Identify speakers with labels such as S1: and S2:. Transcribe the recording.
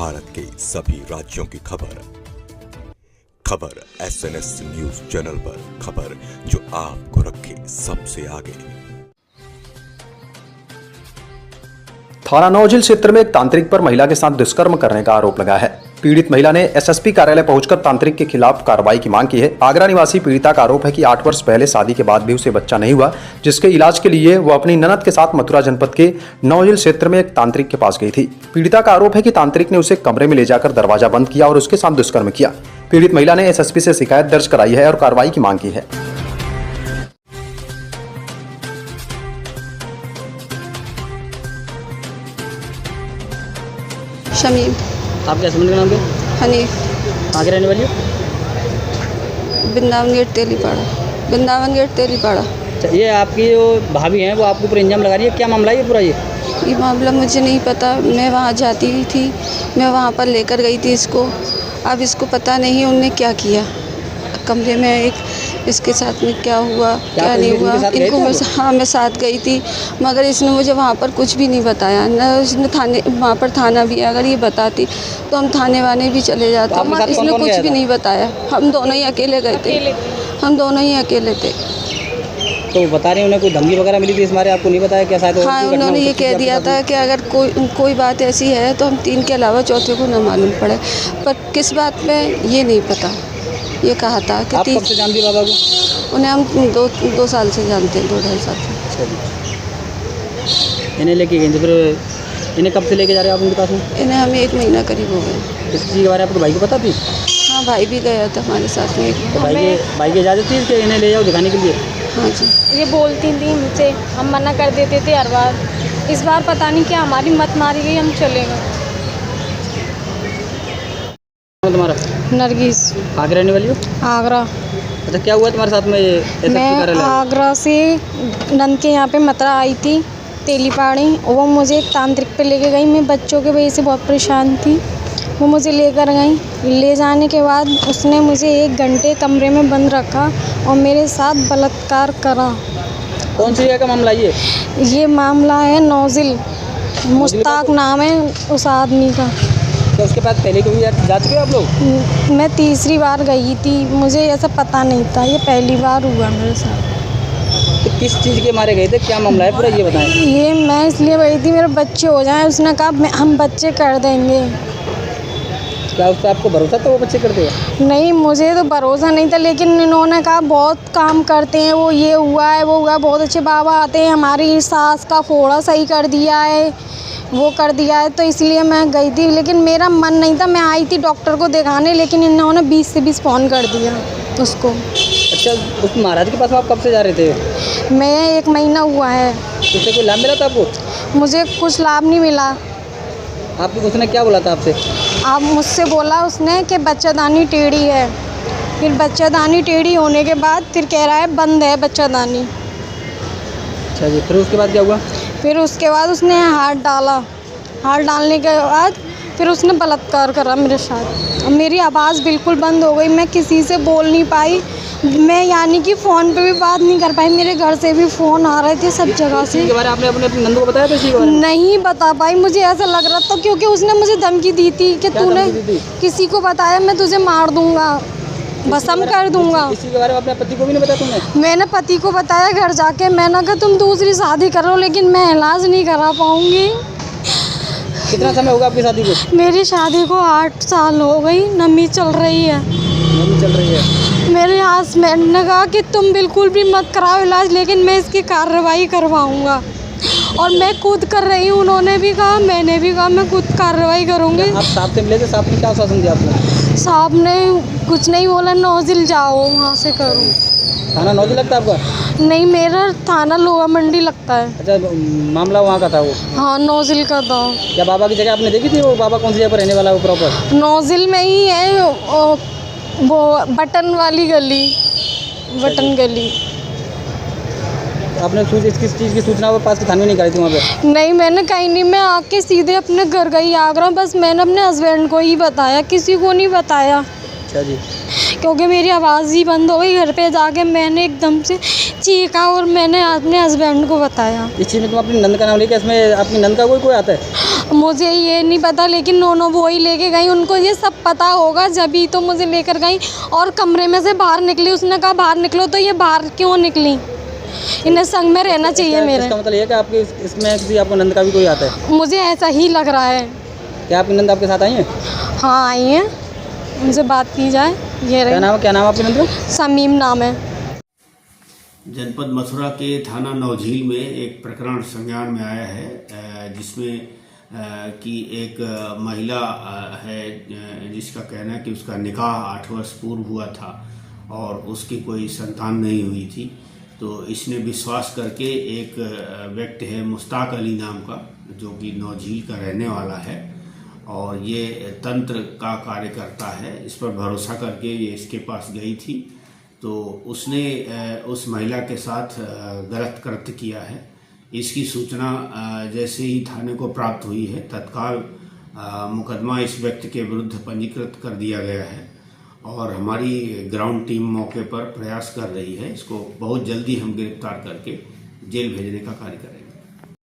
S1: भारत के सभी राज्यों की खबर SNS न्यूज चैनल पर, खबर जो आपको रखे सबसे आगे।
S2: थाना नौजिल क्षेत्र में एक तांत्रिक पर महिला के साथ दुष्कर्म करने का आरोप लगा है। पीड़ित महिला ने SSP कार्यालय पहुंचकर तांत्रिक के खिलाफ कार्रवाई की मांग की है। आगरा निवासी पीड़िता का आरोप है कि 8 वर्ष पहले शादी के बाद भी उसे बच्चा नहीं हुआ, जिसके इलाज के लिए वो अपनी ननद के साथ मथुरा जनपद के नौजिल क्षेत्र में एक तांत्रिक के पास गई थी। पीड़िता का आरोप है कि तांत्रिक ने उसे कमरे में ले जाकर दरवाजा बंद किया और उसके साथ दुष्कर्म किया। पीड़ित महिला ने SSP से शिकायत दर्ज कराई है और कार्रवाई की मांग की है।
S3: शमीम।
S4: आपके हस्बैंड का नाम क्या है?
S3: हनीफ।
S4: कहाँ के रहने वाली हो?
S3: वृंदावन गेट तेलीपाड़ा।
S4: अच्छा, ये आपकी जो भाभी हैं वो आपके ऊपर इंजाम लगा रही है, क्या मामला है ये पूरा?
S3: ये मामला मुझे नहीं पता। मैं वहाँ जाती थी, मैं वहाँ पर लेकर गई थी इसको। अब इसको पता नहीं उनने क्या किया कमरे में, एक इसके साथ में क्या हुआ क्या नहीं हुआ। इनको मैं साथ गई थी, मगर इसने मुझे वहाँ पर कुछ भी नहीं बताया। न इसने थाने, वहाँ पर थाना भी है, अगर ये बताती तो हम थाने वाने भी चले जाते, मगर इसने कुछ भी नहीं बताया। हम दोनों ही अकेले गए थे,
S4: तो बता रहे हैं उन्हें कोई धमकी वगैरह मिली थी इस बारे, आपको नहीं बताया क्या? शायद
S3: हाँ, उन्होंने ये कह दिया था कि अगर कोई बात ऐसी है तो हम 3 के अलावा चौथे को न मालूम पड़े, पर किस बात में ये नहीं पता। ये कहा था कि
S4: आप कब से जानती बाबा को?
S3: उन्हें हम 2 साल से जानते हैं, 2-2.5 साल से।
S4: इन्हें लेके गए तो फिर इन्हें कब से लेके जा रहे हैं आप उनके पास में?
S3: इन्हें हमें 1 महीना करीब हो गया।
S4: इस चीज़ के बारे में आपको भाई को पता थी?
S3: हाँ, भाई भी गया था हमारे साथ में।
S4: तो भाई की इजाज़त थी कि इन्हें ले जाओ दिखाने के लिए?
S3: हाँ जी।
S5: ये बोलती थी मुझसे, हम मना कर देते थे हर बार। इस बार पता नहीं क्या हमारी मत मारी गई, हम चले गए।
S4: तुम्हारा?
S5: नरगिस।
S4: कहाँ के रहने वाली हो?
S5: आगरा।
S4: अच्छा, क्या हुआ तुम्हारे साथ में? ये
S5: मैं आगरा से नंद के यहाँ पे मथुरा आई थी तेलीपाड़ी, वो मुझे एक तांत्रिक पे लेके गई। मैं बच्चों के वजह से बहुत परेशान थी, वो मुझे लेकर गई। ले जाने के बाद उसने मुझे 1 घंटे कमरे में बंद रखा और मेरे साथ बलात्कार करा।
S4: कौन सी जगह का मामला ये?
S5: ये मामला है नौजिल, मुश्ताक नाम है उस आदमी का।
S4: तो उसके बाद पहले कभी जा चुके हो आप लोग?
S5: मैं तीसरी बार गई थी, मुझे ऐसा पता नहीं था, ये पहली बार हुआ मेरे साथ।
S4: तो किस चीज़ के मारे गए थे, क्या मामला है पूरा ये बताएं।
S5: ये मैं इसलिए गई थी मेरे बच्चे हो जाएं, उसने कहा हम बच्चे कर देंगे।
S4: क्या उस पर आपको भरोसा था वो बच्चे कर देगा?
S5: नहीं, मुझे तो भरोसा नहीं था, लेकिन इन्होंने कहा बहुत काम करते हैं वो, ये हुआ है वो हुआ है, बहुत अच्छे बाबा आते हैं, हमारी सास का फोड़ा सही कर दिया है, वो कर दिया है। तो इसलिए मैं गई थी, लेकिन मेरा मन नहीं था। मैं आई थी डॉक्टर को दिखाने, लेकिन इन्होंने 20 से 20 फ़ोन कर दिया उसको।
S4: अच्छा, उस महाराज के पास आप कब से जा रहे थे?
S5: मैं 1 महीना हुआ है।
S4: उससे कोई लाभ मिला था आपको?
S5: मुझे कुछ लाभ नहीं मिला।
S4: आपको उसने क्या बोला था आपसे?
S5: आप मुझसे बोला उसने कि बच्चादानी टेढ़ी है। फिर बच्चादानी टेढ़ी होने के बाद फिर कह रहा है बंद है बच्चादानी।
S4: अच्छा जी, फिर उसके बाद क्या हुआ?
S5: फिर उसके बाद उसने हाथ डाला, हाथ डालने के बाद फिर उसने बलात्कार करा मेरे साथ। अब मेरी आवाज़ बिल्कुल बंद हो गई, मैं किसी से बोल नहीं पाई, मैं यानी कि फ़ोन पे भी बात नहीं कर पाई। मेरे घर से भी फ़ोन आ रहे थे सब जगह से।
S4: इसके बारे में आपने अपनी नंदू को बताया था? इसी के बारे में
S5: नहीं बता पाई, मुझे ऐसा लग रहा था, क्योंकि उसने मुझे धमकी दी थी कि तूने किसी को बताया मैं तुझे मार दूँगा, भस्म कर दूँगा।
S4: इसी के बारे में अपने पति को भी नहीं बताया तुमने?
S5: मैंने पति को बताया घर जाके, मैंने कहा तुम दूसरी शादी करो, लेकिन मैं इलाज नहीं करा पाऊँगी।
S4: कितना समय होगा आपकी शादी को?
S5: मेरी शादी को 8 साल हो गई, नमी चल रही है।
S4: नमी चल रही है।
S5: मेरे हस्बैंड ने कहा कि तुम बिल्कुल भी मत कराओ इलाज, लेकिन मैं इसकी कार्रवाई करवाऊँगा, और मैं खुद कर रही हूँ। उन्होंने भी कहा, मैंने भी कहा, मैं खुद कार्रवाई करूँगी।
S4: आप साहब से मिले थे, साहब ने क्या आश्वासन दिया आपको?
S5: साहब ने कुछ नहीं बोला, नौजिल जाओ वहाँ से करो।
S4: थाना नौजिल लगता है आपका?
S5: नहीं, मेरा थाना लोहा मंडी लगता है।
S4: अच्छा, मामला वहाँ का था वो?
S5: हाँ, नौजिल का था।
S4: क्या बाबा की जगह आपने देखी थी? वो बाबा कौन सी जगह पर रहने वाला है वो प्रॉपर?
S5: नौजिल में ही है, वो बटन वाली गली, बटन गली।
S4: आपने किस चीज़ की सूचना वो पास के थाने में नहीं करी थी वहाँ पे?
S5: नहीं, मैंने कहीं नहीं, मैं आके सीधे अपने घर गई आगरा, बस मैंने अपने हस्बैंड को ही बताया, किसी को नहीं बताया।
S4: अच्छा जी।
S5: क्योंकि मेरी आवाज़ ही बंद हो गई। घर पे जाके मैंने एकदम से चीखा और मैंने अपने हस्बैंड को बताया।
S4: इस चीज़ में तुम अपनी नंद का नाम लेके, इसमें अपनी नंद का कोई आता है?
S5: मुझे ये नहीं पता, लेकिन नोनो वो ही लेके गई, उनको ये सब पता होगा, जभी तो मुझे लेकर गई। और कमरे में से बाहर निकली, उसने कहा बाहर निकलो, तो ये बाहर क्यों निकली? इन्हें संग में रहना चाहिए मेरे।
S4: इसका मतलब ये है कि आपके इसमें किसी आपको नंद का भी कोई आता है?
S5: मुझे ऐसा ही लग रहा है।
S4: क्या आपकी नंद आपके साथ आई है?
S5: हाँ आई है, उनसे बात की जाए। ये
S4: क्या नाम है आपकी नंद का?
S5: समीम नाम है।
S6: जनपद मथुरा के थाना नौझील में एक प्रकरण संज्ञान में आया है, जिसमें कि एक महिला है जिसका कहना है कि उसका निकाह 8 वर्ष पूर्व हुआ था और उसकी कोई संतान नहीं हुई थी। तो इसने विश्वास करके एक व्यक्ति है मुश्ताक अली नाम का, जो कि नौझील का रहने वाला है और ये तंत्र का कार्य करता है, इस पर भरोसा करके ये इसके पास गई थी। तो उसने उस महिला के साथ गलत कृत्य किया है। इसकी सूचना जैसे ही थाने को प्राप्त हुई है, तत्काल मुकदमा इस व्यक्ति के विरुद्ध पंजीकृत कर दिया गया है और हमारी ग्राउंड टीम मौके पर प्रयास कर रही है। इसको बहुत जल्दी हम गिरफ्तार करके जेल भेजने का कार्य करेंगे।